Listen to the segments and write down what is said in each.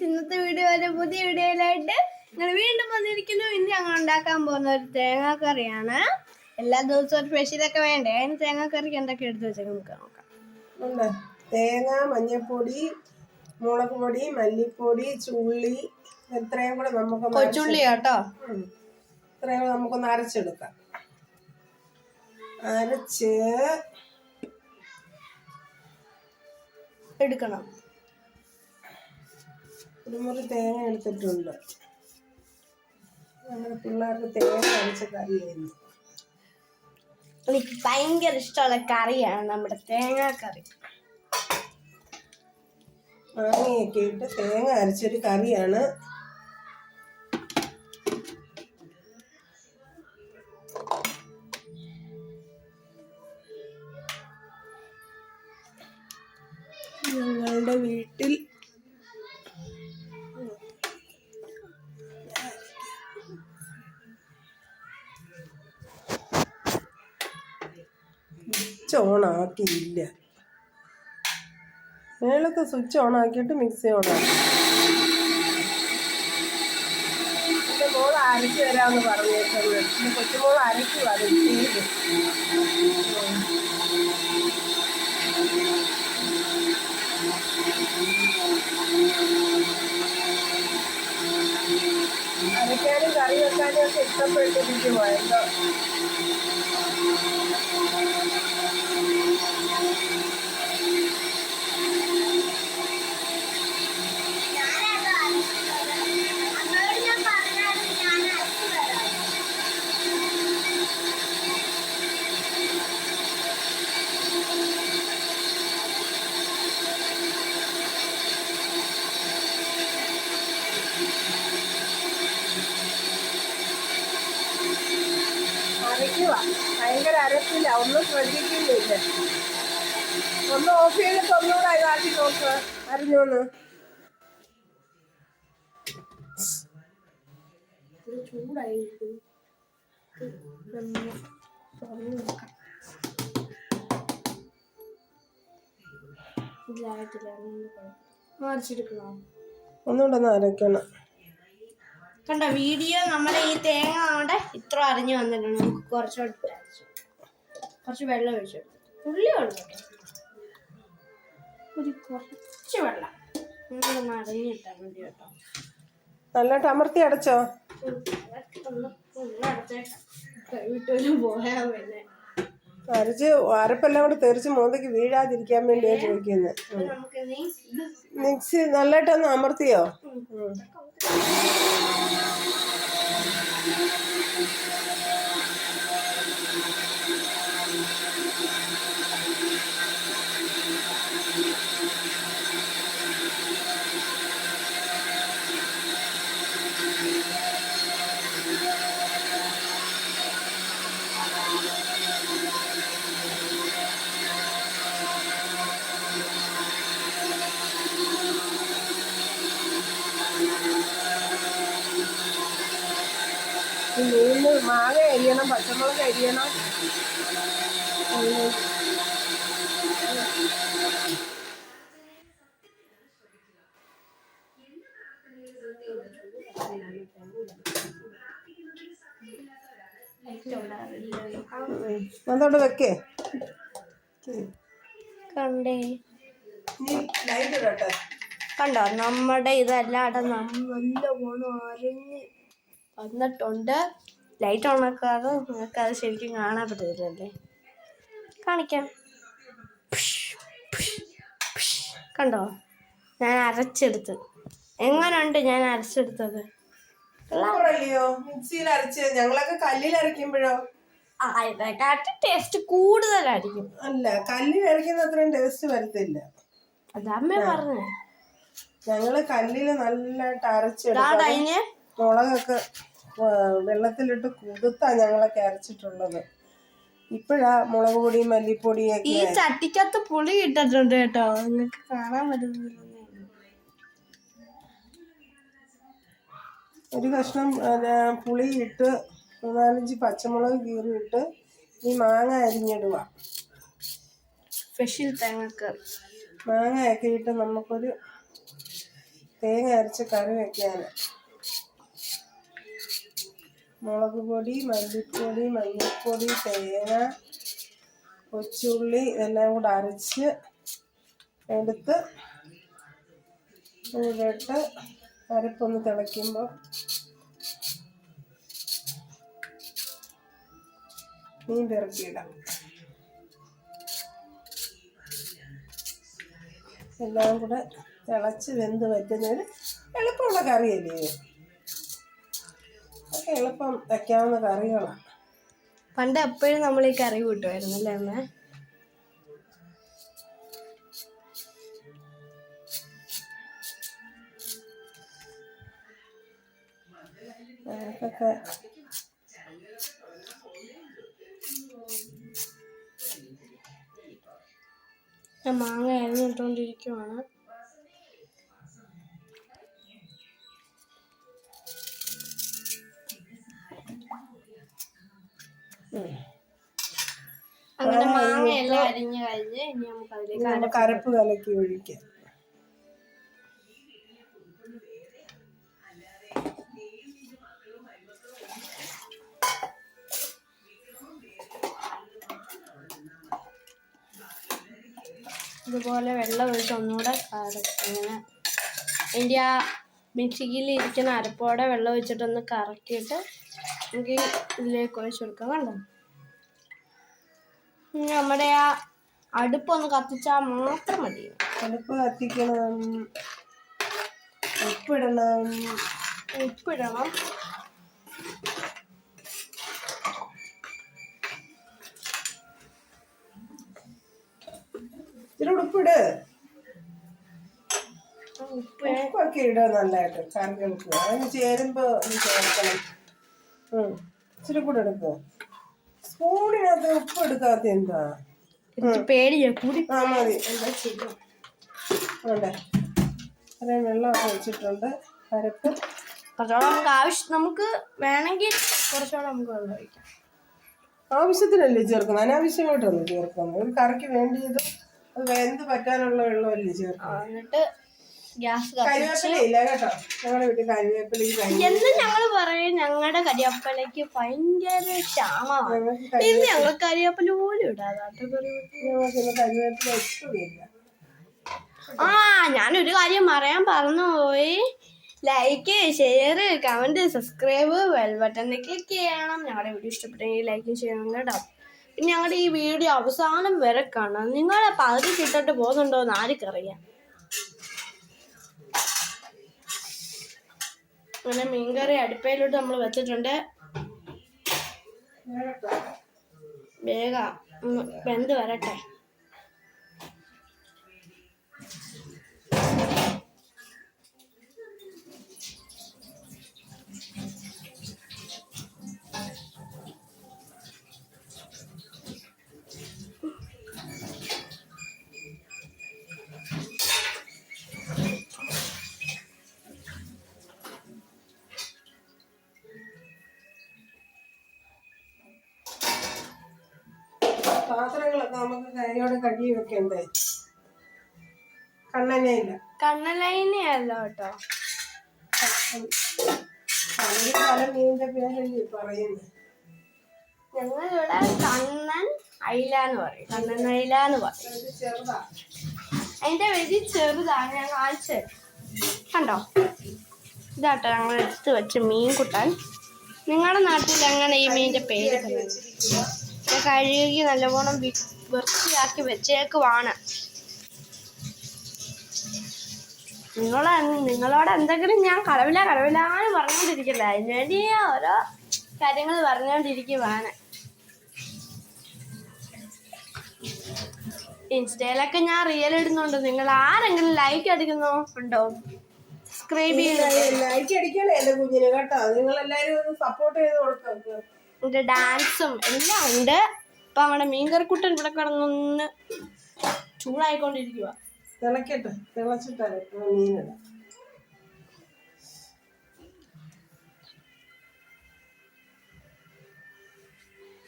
ഇന്നത്തെ വീഡിയോയിലെ പുതിയ വീഡിയോയിലായിട്ട് ഞങ്ങൾ വീണ്ടും വന്നിരിക്കുന്നു. ഇന്ന് ഞങ്ങൾ ഉണ്ടാക്കാൻ പോകുന്ന ഒരു തേങ്ങാക്കറിയാണ്. എല്ലാ ദിവസവും ഒരു സ്പെഷ്യലൊക്കെ വേണ്ടേ? അതിന് തേങ്ങാക്കറിക്ക് എന്തൊക്കെ എടുത്ത് വെച്ചാൽ നമുക്ക് നോക്കാം. തേങ്ങ, മഞ്ഞൾപ്പൊടി, മുളക് പൊടി, മല്ലിപ്പൊടി, ചുള്ളി, ഇത്രയും കൂടെ നമുക്ക് കൊച്ചുള്ളി കേട്ടോ. ഇത്രയും നമുക്കൊന്ന് അരച്ചെടുക്കാം. അരച്ച് എടുക്കണം. ഒരു മുറി തേങ്ങ എടുത്തിട്ടുണ്ട്. നമ്മുടെ പിള്ളേർക്ക് തേങ്ങ അരച്ച കറിയായിരുന്നു. എനിക്ക് ഭയങ്കര ഇഷ്ടമുള്ള കറിയാണ് നമ്മുടെ തേങ്ങാക്കറി. മാങ്ങയൊക്കെ ഇട്ട് തേങ്ങ അരച്ചൊരു കറിയാണ്. ഞങ്ങളുടെ വീട്ടിൽ സ്വിച്ച് ഓൺ ആക്കിയില്ല. മേളത്തെ സ്വിച്ച് ഓൺ ആക്കിയിട്ട് മിക്സി ഓൺ ആക്കി. എൻ്റെ മോൾ അരച്ച് തരാമെന്ന് പറഞ്ഞേക്കുന്നത്. എൻ്റെ കൊച്ചുമോൾ അരയ്ക്കുക അത് ചെയ്ത്. അരയ്ക്കാനും കറി വെക്കാനും ഒക്കെ ഇഷ്ടപ്പെട്ടിരിക്കുമോ എന്തോ. അരയ്ക്കുക, ഭയങ്കര അരപ്പില്ല, ഒന്നും ശ്രദ്ധിക്കുന്നില്ല. ഒന്ന് ഓഫ് ചെയ്തിട്ട് ഒന്നുകൂടെ ഇതാക്കി നോക്കുക. അരിഞ്ഞോന്ന് ചൂടായിരിക്കും. ഒന്നുകൂടെ ഒന്ന് അരയ്ക്കണം. കണ്ട വീഡിയോ നമ്മുടെ ഈ തേങ്ങ അവിടെ ഇത്ര അരിഞ്ഞു വന്നിട്ടുണ്ട്. നമുക്ക് കുറച്ച് വെള്ളം ഒഴിച്ചു, തുള്ളി വെള്ളം, കുറച്ച് വെള്ളം ഒന്ന് അരിഞ്ഞിട്ടാൽ മതി കേട്ടോ. നല്ലോട്ട് അമർത്തി അടച്ചോ. അരച്ച് അരപ്പെല്ലാം കൂടെ തെറിച്ച് മോന്തയ്ക്ക് വീഴാതിരിക്കാൻ വേണ്ടിയാണ് ചോദിക്കുന്നത്. മിക്സി നല്ലതായിട്ടൊന്ന് അമർത്തിയോ. മീനിന് മാങ്ങ അരിയണം, പച്ചമുളക് അരിയണം. അതോടെ വെക്കേ. കണ്ടേ, കണ്ടോ നമ്മുടെ ഇതെല്ലാം നല്ല പോണം അരിഞ്ഞ് വന്നിട്ടുണ്ട്. ലൈറ്റ് ഓണാക്കാതെ നിങ്ങൾക്കത് ശരിക്കും കാണാൻ പറ്റത്തില്ലല്ലേ. കാണിക്കാം. കണ്ടോ ഞാൻ അരച്ചെടുത്ത്. എങ്ങനെയുണ്ട് ഞാൻ അരച്ചെടുത്തത്? മിക്സിയിൽ അരച്ച്. ഞങ്ങളൊക്കെ കല്ലിൽ അരയ്ക്കുമ്പോഴോ അതിനെക്കാട്ടും ടേസ്റ്റ് കൂടുതലായിരിക്കും. അല്ല, കല്ലിൽ അരയ്ക്കുന്ന അത്രയും ടേസ്റ്റ് വരത്തില്ല. അതമ്മ പറഞ്ഞേ. ഞങ്ങള് കല്ലില് നല്ലതായിട്ട് അരച്ചെടുത്ത് മുളകൊക്കെ വെള്ളത്തിലിട്ട് കുതിർത്താ ഞങ്ങളൊക്കെ അരച്ചിട്ടുള്ളത്. ഇപ്പഴാ മുളക് പൊടിയും മല്ലിപ്പൊടിയൊക്കെ. ഈ ചട്ടിക്കകത്ത് പുളി ഇട്ടിട്ടുണ്ട് കേട്ടോ, നിങ്ങൾക്ക് കാണാൻ പറ്റുന്നില്ല. ഒരു കഷ്ണം പുളി ഇട്ട് 4-5 പച്ചമുളക് കീറിയിട്ട് ഈ മാങ്ങ അരിഞ്ഞിടുക. സ്പെഷ്യൽ തേങ്ങാക്കറി. മാങ്ങയൊക്കെ ഇട്ട് നമുക്കൊരു തേങ്ങ അരച്ച് കറി വെക്കാൻ മുളക് പൊടി, മല്ലിപ്പൊടി, മഞ്ഞൾപ്പൊടി, തേങ്ങ, കൊച്ചുള്ളി ഇതെല്ലാം കൂടെ അരച്ച് എടുത്ത് ഇട്ട് അരപ്പൊന്ന് തിളയ്ക്കുമ്പോൾ മീൻ പെറുക്കിയിടാം. എല്ലാം കൂടെ തിളച്ച് വെന്ത് വറ്റുന്നൊരു എളുപ്പമുള്ള കറിയല്ലേ ഇത്. അതൊക്കെ എളുപ്പം വയ്ക്കാവുന്ന കറികളാണ്. പണ്ട് എപ്പോഴും നമ്മൾ ഈ കറി കൂട്ടുമായിരുന്നു അല്ലേ അമ്മ? അതൊക്കെ മാങ്ങ അരിഞ്ഞിട്ടുകൊണ്ടിരിക്കുവാണ്. അങ്ങനെ മാങ്ങ എല്ലാം അരിഞ്ഞ് കഴിഞ്ഞ് ഇനി നമുക്ക് അരപ്പ് കലക്കി ഒഴിക്കാം. ഇതുപോലെ വെള്ളം ഒഴിച്ച് ഒന്നുകൂടെ ഇങ്ങനെ അതിൻ്റെ ആ മിക്സിയിൽ ഇരിക്കുന്ന അരപ്പോടെ വെള്ളം ഒഴിച്ചിട്ടൊന്ന് കറക്കിയിട്ട് നമുക്ക് ഇതിലേക്ക് ഒഴിച്ച് കൊടുക്കാം. കണ്ടോ? നമ്മുടെ ആ അടുപ്പൊന്ന് കത്തിച്ചാൽ മാത്രം മതി. അടുപ്പ് കത്തിക്കണം, ഉപ്പിടണം. ഇച്ചിരി ഉപ്പിട്. ഉപ്പൊക്കെ ഇടുക നല്ലതായിട്ട് കറികൾക്ക്. അതിന് ചേരുമ്പോ ചേർക്കണം. ഇച്ചിരി കൂടെ എടുക്കുക. സ്പൂണിനകത്ത് ഉപ്പ് എടുക്കാത്ത എന്താ? പേടിയാ. മതി. അതെ, അത്രയും വെള്ളമൊക്കെ വെച്ചിട്ടുണ്ട്. അരപ്പ് നമുക്ക് വേണമെങ്കിൽ കുറച്ചുകൂടെ നമുക്ക് വെള്ളം ഒഴിക്കാം. ആവശ്യത്തിനല്ലേ ചേർക്കുന്നത്, അനാവശ്യമായിട്ടൊന്നും ചേർക്കുന്നത്. ഒരു കറിക്ക് വേണ്ടിയതും അത് വെന്ത് പറ്റാനുള്ള വെള്ളമല്ലേ ചേർക്കുന്നത്. എന്നിട്ട് ഗ്യാസ് കരിവേപ്പിലയില്ല കേട്ടോ, ഞങ്ങളുടെ വീട്ടിൽ കരിവേപ്പിലേക്ക് എന്ന് ഞങ്ങൾ പറയും. ഞങ്ങളുടെ കരിവേപ്പിലയ്ക്ക് ഭയങ്കര ക്ഷാമമാണ്. ഇന്ന് ഞങ്ങൾ കരിവേപ്പില പോലും ഇടാതെ കരിവേപ്പില ഇഷ്ടമില്ല. ഞാനൊരു കാര്യം പറയാൻ പറഞ്ഞുപോയി. Like, share, comment, subscribe, bell button click ചെയ്യണം. ഞങ്ങളുടെ വീഡിയോ ഇഷ്ടപ്പെട്ടെങ്കിൽ ലൈക്കും ചെയ്യണം കേട്ടോ. പിന്നെ ഞങ്ങളുടെ ഈ വീഡിയോ അവസാനം വരെ കാണാം. നിങ്ങളെ പകുതി കിട്ടിട്ട് പോകുന്നുണ്ടോ എന്ന് ആർക്കറിയാം. അങ്ങനെ മീൻകറി അടുപ്പയിലോട്ട് നമ്മൾ വെച്ചിട്ടുണ്ട്. വേഗം വെന്ത് വരട്ടെ. പാത്രങ്ങളൊക്കെ നമുക്ക് കൈയോടെ കഴുകി വെക്കണ്ടേ. കണ്ണനയില്ല കേട്ടോ. പല മീനിന്റെ പേരല്ലേ പറയുന്നത്. ഞങ്ങളിവിടെ കണ്ണൻ അയില എന്ന് പറയും. കണ്ണൻ അയില എന്ന് പറയും. ചെറുതാ, അതിന്റെ വലിയ ചെറുതാണ്. ഞാൻ കാണിച്ചു കണ്ടോ. ഇതാട്ടോ ഞങ്ങൾ എടുത്ത് വെച്ച് മീൻ കുട്ടാൻ. നിങ്ങളുടെ നാട്ടിൽ എങ്ങനെ ഈ മീനിന്റെ പേര് കഴുകി നല്ലവണ്ണം വൃത്തിയാക്കി വെച്ചേക്കുവാണ്. നിങ്ങളോട് എന്തെങ്കിലും ഞാൻ കടവിലാന്ന് പറഞ്ഞുകൊണ്ടിരിക്കില്ല. അതിന് വേണ്ടി ഓരോ കാര്യങ്ങൾ പറഞ്ഞുകൊണ്ടിരിക്കുവാണ്. ഇൻസ്റ്റയിലൊക്കെ ഞാൻ റിയൽ ഇടുന്നുണ്ട്. നിങ്ങൾ ആരെങ്കിലും ലൈക്ക് അടിക്കുന്നോ ഉണ്ടോ? സബ്സ്ക്രൈബ് ലൈക്ക് അടിക്കണേ എന്റെ കുഞ്ഞിന് കേട്ടോ. നിങ്ങൾ എല്ലാരും ഒന്ന് സപ്പോർട്ട് ചെയ്ത് കൊടുക്കും. ഡാൻസും എല്ലാം ഉണ്ട്. ഇപ്പൊ നമ്മുടെ മീൻകറിക്കുട്ടൻ ഇവിടെ കിടന്നൊന്ന് ചൂടായിക്കൊണ്ടിരിക്കുക. തിളക്കട്ടെ, തിളച്ചിട്ടാണ് മീനിടാം.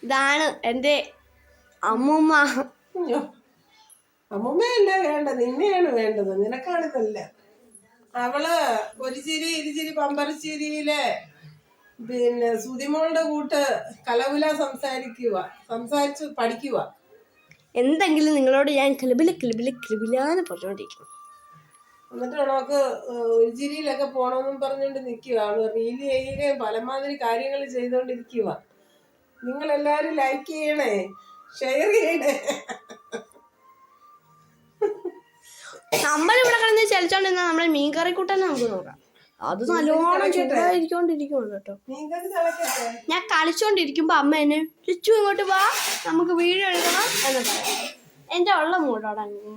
ഇതാണ് എൻ്റെ അമ്മൂമ്മ. അമ്മൂമ്മയല്ല വേണ്ടത്, നിന്നെയാണ് വേണ്ടത്. നിനക്കാണിതല്ല. അവള് ഒരു ചിരി ഇരുചിരി പമ്പരച്ചിരിയിലെ പിന്നെ സുതിമോളുടെ കൂട്ട് കലവില സംസാരിച്ച് പഠിക്കുക. എന്തെങ്കിലും നിങ്ങളോട് ഞാൻ കിളിബിലാന്ന് പറഞ്ഞോണ്ടിരിക്കും. എന്നിട്ട് നമുക്ക് ഒരു ചിരിയിലൊക്കെ പോണമെന്നും പറഞ്ഞുകൊണ്ട് നിൽക്കുക. റീല് ചെയ്യുകയും പലമാതിരി കാര്യങ്ങൾ ചെയ്തുകൊണ്ടിരിക്കുക. നിങ്ങളെല്ലാരും ലൈക്ക് ചെയ്യണേ, ഷെയർ ചെയ്യണേ. നമ്മളിവിടെ കിടന്ന് ചലിച്ചോണ്ടിരുന്ന നമ്മളെ മീൻകറി കൂട്ടാൻ നമുക്ക് നോക്കാം. അത് നല്ലോണം ചൂടായിരിക്കൊണ്ടിരിക്കുള്ളൂ കേട്ടോ. ഞാൻ കളിച്ചോണ്ടിരിക്കുമ്പോ അമ്മ എന്നെ ചുച്ചു ഇങ്ങോട്ട് വാ, നമുക്ക് വീഡിയോ എടുക്കണം എന്ന് പറയാം. എന്റെ ഉള്ള മൂടോടെ അങ്ങനെ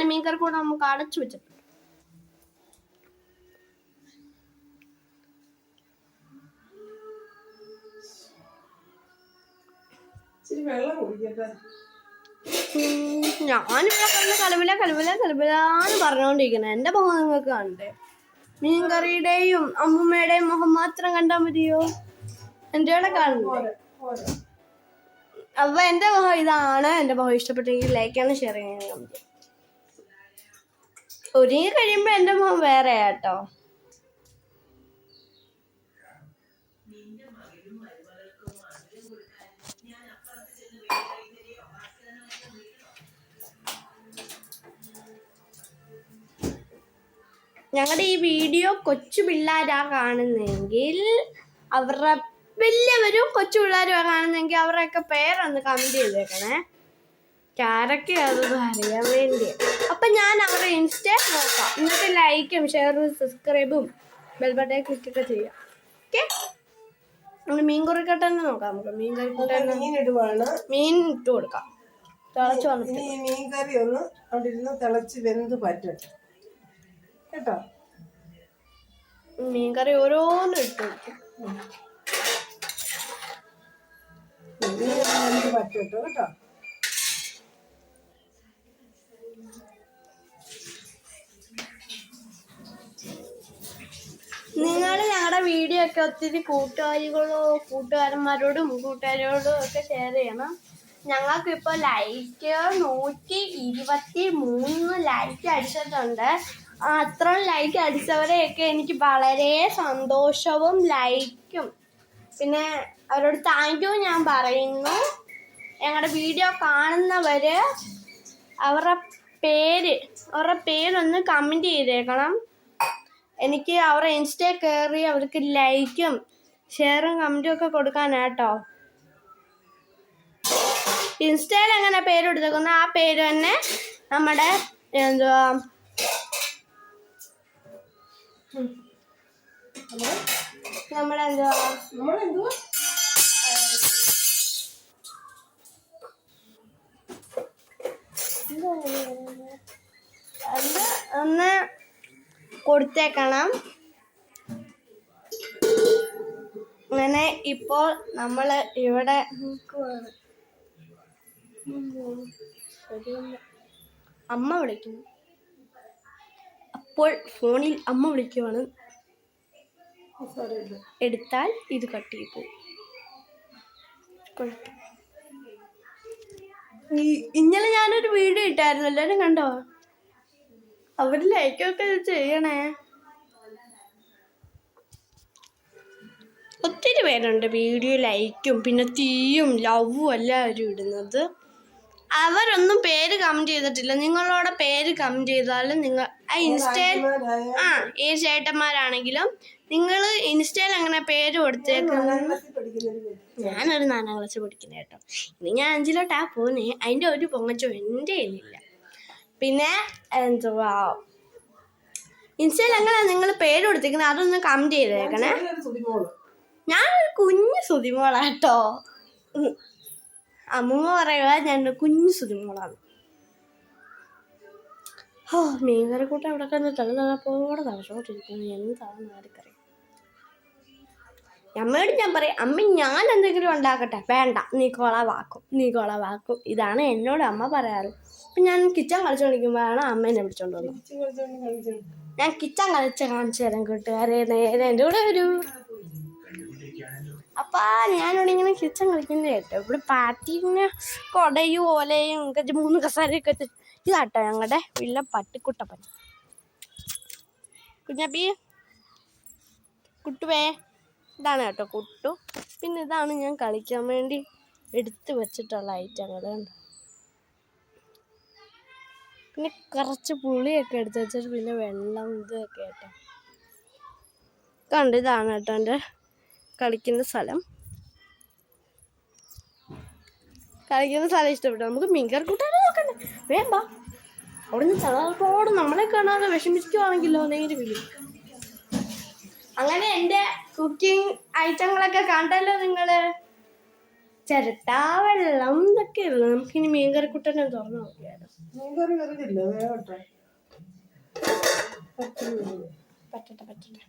മീൻകറി കൂടെ നമുക്ക് അടച്ചു വെച്ചിട്ടുണ്ട്. ഞാനിവിടെ കിടന്ന് കലവിലാന്ന് പറഞ്ഞോണ്ടിരിക്കണേ. എന്റെ മുഖം നിങ്ങൾക്ക് കണ്ടേ? മീൻകറിയുടെയും അമ്മൂമ്മയുടെയും മുഖം മാത്രം കണ്ടാ മതിയോ? എന്റെ കൂടെ കാണണ്ടേ? അപ്പൊ എന്റെ മുഖം ഇതാണ്. എന്റെ മുഖം ഇഷ്ടപ്പെട്ടെങ്കിൽ ലൈക്കാണ്, ഷെയർ ചെയ്യാൻ. ഒരുങ്ങി കഴിയുമ്പോ എന്റെ മുഖം വേറെ കേട്ടോ. ഞങ്ങളുടെ ഈ വീഡിയോ കൊച്ചു പിള്ളേരാ കാണുന്നെങ്കിൽ അവരുടെ, വലിയവരും കൊച്ചു പിള്ളേരും കാണുന്നെങ്കിൽ അവരുടെയൊക്കെ പേരൊന്ന് കമന്റ് ചെയ്തേക്കണേ. ആരൊക്കെ അതൊന്നും അറിയാൻ വേണ്ടി. അപ്പൊ ഞാൻ അവരുടെ ഇൻസ്റ്റ നോക്കാം. എന്നിട്ട് ലൈക്കും ഷെയറും സബ്സ്ക്രൈബും ബെൽബട്ടൺ ക്ലിക്കൊക്കെ ചെയ്യാം. ഓക്കെ, നമ്മൾ മീൻകറി കട്ടന്നെ നോക്കാം. നമുക്ക് മീൻകറി കൂട്ടാൻ മീൻ ഇട്ട് കൊടുക്കാം. തിളച്ച് വന്നിട്ട് മീൻകറി ഒന്ന് അവിടെ ഇരുന്ന് തിളച്ച് വെന്ത് പറ്റട്ടെ കേട്ടോ. മീൻകറി ഓരോന്നും ഇട്ട് വെക്കും. പറ്റട്ടോ കേട്ടോ. നിങ്ങൾ ഞങ്ങളുടെ വീഡിയോ ഒക്കെ ഒത്തിരി കൂട്ടുകാരന്മാരോടും ഒക്കെ ഷെയർ ചെയ്യണം. ഞങ്ങൾക്ക് ഇപ്പോൾ ലൈക്ക് 123 ലൈക്ക് അടിച്ചിട്ടുണ്ട്. അത്രയും ലൈക്ക് അടിച്ചവരെയൊക്കെ എനിക്ക് വളരെ സന്തോഷവും ലൈക്കും പിന്നെ അവരോട് താങ്ക് യു ഞാൻ പറയുന്നു. ഞങ്ങളുടെ വീഡിയോ കാണുന്നവര് അവരുടെ പേരൊന്ന് കമൻറ്റ് ചെയ്തേക്കണം. എനിക്ക് അവരുടെ ഇൻസ്റ്റയിൽ കയറി അവർക്ക് ലൈക്കും ഷെയറും കമൻറ്റും ഒക്കെ കൊടുക്കാനാട്ടോ. ഇൻസ്റ്റയിൽ എങ്ങനെ പേര് കൊടുത്തേക്കുന്ന ആ പേര് തന്നെ നമ്മുടെ എന്തുവാ അത് ഒന്ന് കൊടുത്തേക്കണം. അങ്ങനെ ഇപ്പോൾ നമ്മൾ ഇവിടെ അമ്മ വിളിക്കുന്നു. അപ്പോൾ ഫോണിൽ അമ്മ വിളിക്കുവാണ്. എടുത്താൽ ഇത് കട്ട് ചെയ്ത് പോകും. ഇന്നലെ ഞാനൊരു വീഡിയോ ഇട്ടായിരുന്നു, എല്ലാവരും കണ്ടോ? അവിടെ ലൈക്കൊക്കെ ചെയ്യണേ. ഒത്തിരി പേരുണ്ട് വീഡിയോ ലൈക്കും പിന്നെ തീയും ലവും എല്ലാവരും ഇടുന്നത്. അവരൊന്നും പേര് കമന്റ് ചെയ്തിട്ടില്ല. നിങ്ങളോടെ പേര് കമന്റ് ചെയ്താലും നിങ്ങൾ ആ ഇൻസ്റ്റയിൽ ഈ ചേട്ടന്മാരാണെങ്കിലും നിങ്ങൾ ഇൻസ്റ്റയിൽ അങ്ങനെ പേര് കൊടുത്തേക്കുന്നത്. ഞാനൊരു 4ാം ക്ലാസ് പഠിക്കുന്ന കേട്ടോ. ഇനി ഞാൻ 5ലോട്ടാ പോന്നെ. അതിൻ്റെ ഒരു പൊങ്ങച്ചോ എൻ്റെ കയ്യിലില്ല. പിന്നെ എന്തുവാ ഇൻസ്റ്റയിൽ എങ്ങനെയാ നിങ്ങൾ പേര് കൊടുത്തേക്കുന്നത് അതൊന്ന് കമന്റ് ചെയ്തേക്കണേ. ഞാനൊരു കുഞ്ഞു സുതിമോളാട്ടോ. അമ്മൂമ്മ പറയുക ഞാനൊരു കുഞ്ഞു സുതിമോളാണ്. മീൻകറി കൂട്ടം ഇവിടെ കിടന്ന് തളപ്പോടെ തളച്ചോണ്ടിരിക്കുന്നു. എന്താണ് ആർക്കറിയാം. അമ്മയോട് ഞാൻ പറയും, അമ്മ ഞാൻ എന്തെങ്കിലും ഉണ്ടാക്കട്ടെ. വേണ്ട, നീ കൊളവാക്കും. ഇതാണ് എന്നോട് അമ്മ പറയാറ്. അപ്പം ഞാൻ കിച്ചൺ കളിച്ചോണ്ടിരിക്കുമ്പോഴാണ് അമ്മ എന്നെ വിളിച്ചോണ്ട് വന്നത്. ഞാൻ കിച്ചൺ കാണിച്ചു തരാം കൂട്ടുകാരെ. നേരെ എൻ്റെ കൂടെ വരൂ. അപ്പം ഞാനിവിടെ ഇങ്ങനെ കിച്ചൺ കളിക്കുന്നത് കേട്ടോ. ഇവിടെ പാട്ടിങ്ങനെ കൊടയും ഓലയും 3 കസാരയൊക്കെ ഇതാട്ടോ ഞങ്ങളുടെ വീട്ടിലെ പട്ടിക്കുട്ടപ്പൻ. കുഞ്ഞാപ്പി കുട്ടുവേ, ഇതാണ് കേട്ടോ കുട്ടു. പിന്നെ ഇതാണ് ഞാൻ കളിക്കാൻ വേണ്ടി എടുത്തു വെച്ചിട്ടുള്ള ഐറ്റങ്ങൾ. പിന്നെ കുറച്ച് പുളിയൊക്കെ എടുത്ത് വെച്ചിട്ട് പിന്നെ വെള്ളം ഇതൊക്കെ കേട്ടോ. കണ്ട് ഇതാണ് കേട്ടോ എൻ്റെ കളിക്കുന്ന സ്ഥലം. ഇഷ്ടപ്പെട്ടു. നമുക്ക് മീൻകറി കൂട്ടാൻ നോക്കണ്ടേ? വേണ്ട, അവിടെ നിന്ന് ചിലപ്പോഴും നമ്മളെ കാണാതെ വിഷമിക്കുവാണെങ്കിലോ നേരെ വിളിക്കും. അങ്ങനെ എൻ്റെ കുക്കിംഗ് ഐറ്റങ്ങളൊക്കെ കണ്ടല്ലോ നിങ്ങള്. ചിരട്ട, വെള്ളം ഇതൊക്കെ ഉള്ളു. നമുക്കിനി മീൻകറി കുട്ടനെ തുറന്നു നോക്കിയാലോ. മീൻകറി വെറുതില്ല, വേവട്ടെ. പറ്റട്ടെ.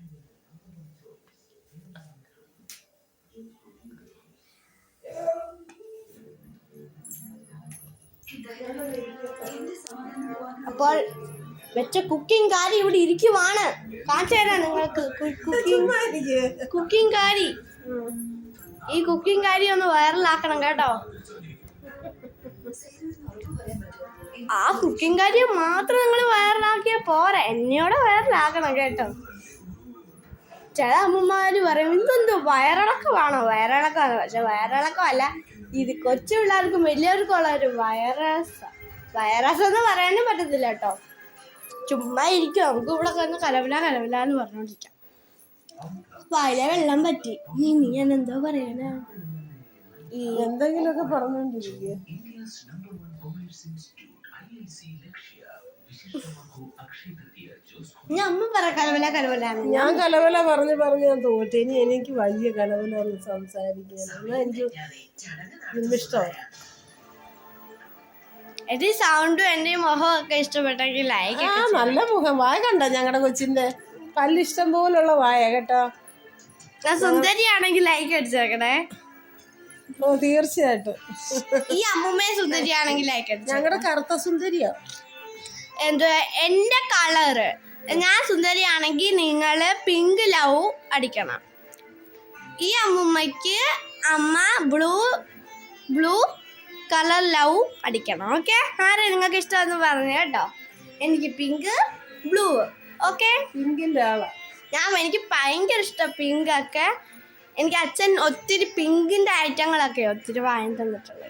അപ്പോൾ വെച്ച കുക്കിംഗ് കാരി ഇവിടെ ഇരിക്കുവാണ്. കാണിച്ചു തരാം നിങ്ങൾക്ക് കുക്കിംഗ് കാരി. ഈ കുക്കിംഗ് കാരി ഒന്ന് വൈറലാക്കണം കേട്ടോ. ആ കുക്കിംഗ് കാര്യം മാത്രം നിങ്ങൾ വൈറലാക്കിയാ പോരാ, എന്നോട് വൈറലാക്കണം കേട്ടോ. ചില അമ്മമാര് പറയും ഇതെന്തോ വയറിളക്കമാണോ? വയറിളക്കമാണ്. പക്ഷെ വയറിളക്കമല്ല, ഇത് കൊച്ചു പിള്ളേർക്കും വലിയവർക്കും ഉള്ള ഒരു വൈറസ് എന്ന് പറയാനും പറ്റത്തില്ല കേട്ടോ. ചുമ്മാ ഇരിക്കും, നമുക്ക് ഇവിടെ കിടന്ന് കലവില എന്ന് പറഞ്ഞോണ്ടിരിക്കാം. വായിലെ വെള്ളം പറ്റി. ഇനി ഞാൻ എന്തോ പറയാനാ, എന്തെങ്കിലുമൊക്കെ പറഞ്ഞോണ്ടിരിക്കുക. ഞാൻ അമ്മ പറ കലവില. ഞാൻ കലവില പറഞ്ഞ് ഞാൻ തോറ്റു. ഇനി എനിക്ക് വലിയ കലവില സംസാരിക്കാൻ എനിക്ക് ഇഷ്ടമാണ്. എന്റെ സൗണ്ടും എന്റെ മുഖവും ഒക്കെ ഇഷ്ടപ്പെട്ടെങ്കിൽ ലൈക്ക്. നല്ല മുഖം. വായ കണ്ട ഞങ്ങളുടെ കൊച്ചിന്റെ പല്ലിഷ്ടം പോലുള്ള വായ കേട്ടോ. ഞാൻ സുന്ദരിയാണെങ്കിൽ ലൈക്ക് അടിച്ചേക്കണേ. ഓ തീർച്ചയായിട്ടും. ഈ അമ്മൂമ്മയെ സുന്ദരിയാണെങ്കിൽ ലൈക്ക് അടിച്ചു. ഞങ്ങളുടെ കറുത്ത സുന്ദരിയാ. എന്തുവാ എന്റെ കളറ്? ഞാൻ സുന്ദരിയാണെങ്കിൽ നിങ്ങള് പിങ്ക് ലവ് അടിക്കണം. ഈ അമ്മൂമ്മയ്ക്ക് അമ്മ ബ്ലൂ കളർ ലവ് അടിക്കണം. ഓക്കെ, ആരെ നിങ്ങൾക്ക് ഇഷ്ടമെന്ന് പറഞ്ഞു കേട്ടോ. എനിക്ക് പിങ്ക് ബ്ലൂ. ഓക്കെ, പിങ്കിന്റെ ആളാ എനിക്ക് ഭയങ്കര ഇഷ്ടം പിങ്ക് ഒക്കെ. എനിക്ക് അച്ഛൻ ഒത്തിരി പിങ്കിന്റെ ഐറ്റങ്ങളൊക്കെ ഒത്തിരി വാങ്ങി തന്നിട്ടുള്ളത്.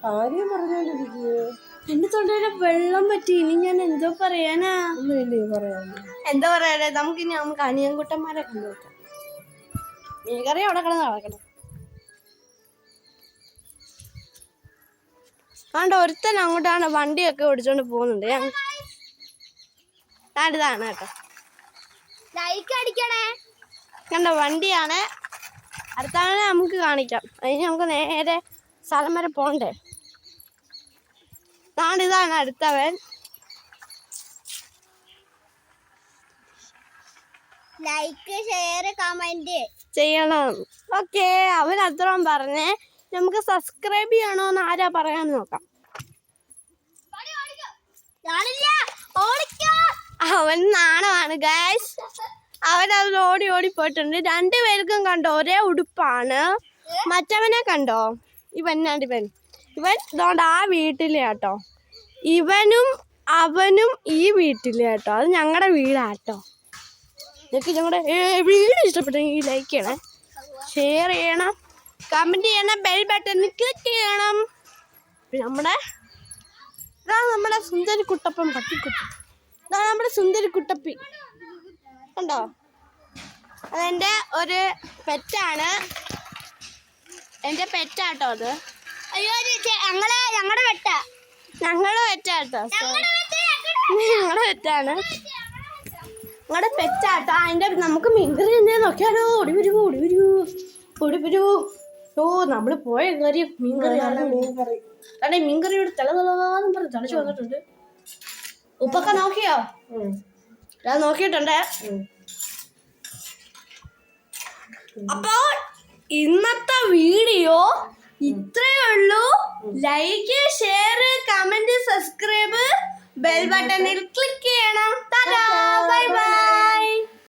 കാര്യം പറഞ്ഞോണ്ടിരിക്കുക. എന്റെ തൊണ്ടയിലെ വെള്ളം പറ്റി. ഇനി ഞാൻ എന്തോ പറയാനാ? എന്താ പറയാ, നമുക്ക് അനിയൻകുട്ടന്മാരെ കണ്ടുവെക്കാം. മീൻകറി അവിടെ കിടന്ന് നടക്കണം. അതുകൊണ്ട് ഒരുത്തൻ അങ്ങോട്ടാണ് വണ്ടിയൊക്കെ ഓടിച്ചോണ്ട് പോകുന്നുണ്ട്. ഇതാണ് കേട്ടോ, ലൈക്ക് അടിക്കണേ. കണ്ടോ, വണ്ടിയാണ്. അടുത്താണ് നമുക്ക് കാണിക്കാം. അതിന് നമുക്ക് നേരെ സ്ഥലം വരെ പോണ്ടേ. ഇതാണ് അടുത്തവൻ. ലൈക്ക് ഷെയർ കമന്റ് ചെയ്യണം. ഓക്കെ, അവൻ അത്രയും പറഞ്ഞേ. നമുക്ക് സബ്സ്ക്രൈബ് ചെയ്യണോന്ന് ആരാ പറയാന്ന് നോക്കാം. അവൻ നാണമാണ് ഗൈസ്. അവനത് ഓടി പോയിട്ടുണ്ട്. രണ്ടുപേർക്കും കണ്ടോ ഒരേ ഉടുപ്പാണ്. മറ്റവനെ കണ്ടോ, ഇവൻ ഇതുകൊണ്ട് ആ വീട്ടിലെ കേട്ടോ. ഇവനും അവനും ഈ വീട്ടിലെ കേട്ടോ. അത് ഞങ്ങളുടെ വീടാട്ടോ. നിങ്ങൾക്ക് ഞങ്ങളുടെ വീട് ഇഷ്ടപ്പെട്ടെങ്കിൽ ലൈക്ക് ചെയ്യണം, ഷെയർ ചെയ്യണം, കമൻറ്റ് ചെയ്യണം, ബെൽ ബട്ടണിൽ ക്ലിക്ക് ചെയ്യണം. പിന്നെ ഇതാണ് നമ്മുടെ സുന്ദരി കുട്ടപ്പൻ പട്ടിക്കുട്ടി. ഇതാണ് നമ്മുടെ സുന്ദരി കുട്ടപ്പി. കണ്ടോ, അതെൻ്റെ ഒരു പെറ്റാണ്. എൻ്റെ പെറ്റാട്ടോ അത്. അയ്യോ, ഞങ്ങളുടെ പെറ്റാട്ടോ. ഞങ്ങളുടെ പെറ്റാണ്. ഞങ്ങളുടെ പെറ്റാട്ടോ. അതിൻ്റെ നമുക്ക് മീൻകറി എന്തേ നോക്കിയാലോ. ഓടി വരൂ. ഓ, നമ്മള് പോയ കാര്യം മീൻകറി. അതെ, മീൻകറിയോട് തിളതളാന്ന് പറഞ്ഞ് തിളച്ചു വന്നിട്ടുണ്ട്. ഉപ്പൊക്കെ നോക്കിയോ? ഞാൻ നോക്കിയിട്ടുണ്ട്. അപ്പോൾ ഇന്നത്തെ വീഡിയോ ഇത്രയേ ഉള്ളൂ. Like, share, comment, subscribe, bell ബട്ടണിൽ ക്ലിക്ക് ചെയ്യണം. Bye bye.